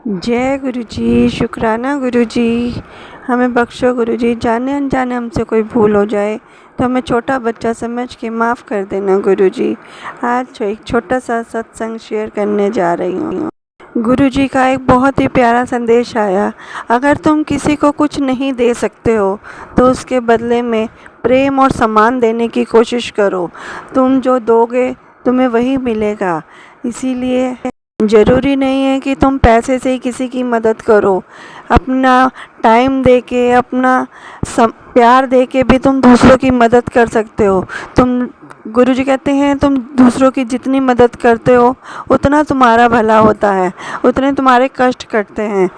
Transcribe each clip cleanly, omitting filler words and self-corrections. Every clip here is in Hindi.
जय गुरु जी, शुक्राना गुरु जी। हमें बख्शो गुरु जी, जाने अनजाने हमसे कोई भूल हो जाए तो हमें छोटा बच्चा समझ के माफ़ कर देना गुरु जी। आज एक छोटा सा सत्संग शेयर करने जा रही हूँ। गुरु जी का एक बहुत ही प्यारा संदेश आया। अगर तुम किसी को कुछ नहीं दे सकते हो तो उसके बदले में प्रेम और सम्मान देने की कोशिश करो। तुम जो दोगे तुम्हें वही मिलेगा। इसीलिए ज़रूरी नहीं है कि तुम पैसे से ही किसी की मदद करो। अपना टाइम दे के, अपना प्यार दे के भी तुम दूसरों की मदद कर सकते हो। गुरुजी कहते हैं तुम दूसरों की जितनी मदद करते हो उतना तुम्हारा भला होता है, उतने तुम्हारे कष्ट कटते हैं।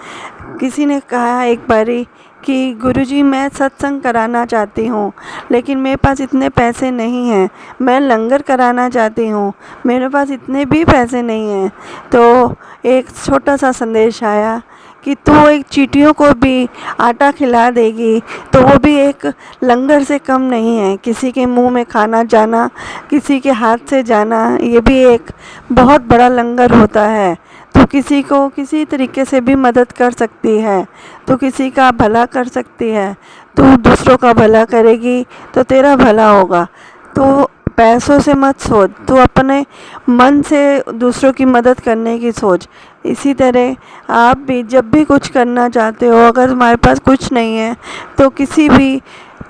किसी ने कहा एक बारी कि गुरुजी मैं सत्संग कराना चाहती हूँ लेकिन मेरे पास इतने पैसे नहीं हैं। मैं लंगर कराना चाहती हूँ, मेरे पास इतने भी पैसे नहीं हैं। तो एक छोटा सा संदेश आया कि तू एक चींटियों को भी आटा खिला देगी तो वो भी एक लंगर से कम नहीं है। किसी के मुंह में खाना जाना, किसी के हाथ से जाना, ये भी एक बहुत बड़ा लंगर होता है। तो किसी को किसी तरीके से भी मदद कर सकती है, तो किसी का भला कर सकती है। तू दूसरों का भला करेगी तो तेरा भला होगा। तो पैसों से मत सोच, तू अपने मन से दूसरों की मदद करने की सोच। इसी तरह आप भी जब भी कुछ करना चाहते हो, अगर तुम्हारे पास कुछ नहीं है तो किसी भी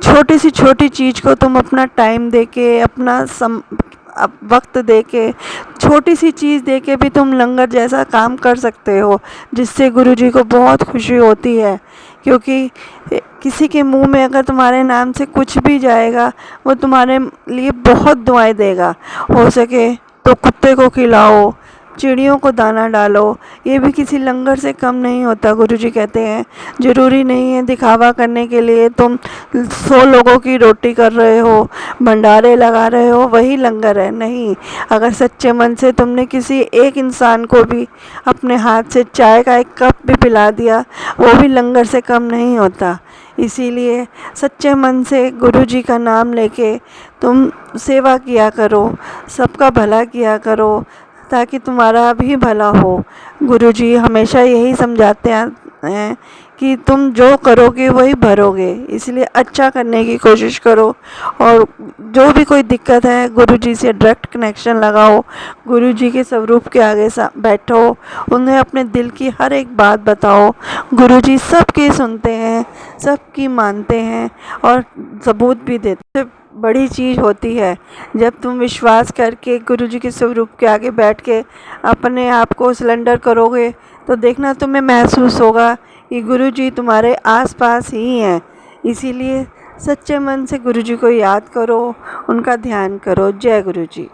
छोटी सी छोटी चीज़ को तुम अपना टाइम दे के, अपना वक्त दे के, छोटी सी चीज़ दे के भी तुम लंगर जैसा काम कर सकते हो, जिससे गुरुजी को बहुत खुशी होती है। क्योंकि किसी के मुंह में अगर तुम्हारे नाम से कुछ भी जाएगा वो तुम्हारे लिए बहुत दुआएं देगा। हो सके तो कुत्ते को खिलाओ, चिड़ियों को दाना डालो, ये भी किसी लंगर से कम नहीं होता। गुरुजी कहते हैं ज़रूरी नहीं है दिखावा करने के लिए तुम 100 लोगों की रोटी कर रहे हो, भंडारे लगा रहे हो, वही लंगर है। नहीं, अगर सच्चे मन से तुमने किसी एक इंसान को भी अपने हाथ से चाय का एक कप भी पिला दिया, वो भी लंगर से कम नहीं होता। इसीलिए सच्चे मन से गुरुजी का नाम लेके तुम सेवा किया करो, सबका भला किया करो, ताकि तुम्हारा भी भला हो। गुरुजी हमेशा यही समझाते हैं कि तुम जो करोगे वही भरोगे। इसलिए अच्छा करने की कोशिश करो और जो भी कोई दिक्कत है गुरुजी से डायरेक्ट कनेक्शन लगाओ। गुरुजी के स्वरूप के आगे बैठो, उन्हें अपने दिल की हर एक बात बताओ। गुरुजी सबकी सुनते हैं, सबकी मानते हैं और सबूत भी देते हैं। बड़ी चीज़ होती है जब तुम विश्वास करके गुरुजी के स्वरूप के आगे बैठ के अपने आप को सिलेंडर करोगे तो देखना तुम्हें महसूस होगा कि गुरुजी तुम्हारे आसपास ही हैं। इसीलिए सच्चे मन से गुरुजी को याद करो, उनका ध्यान करो। जय गुरुजी।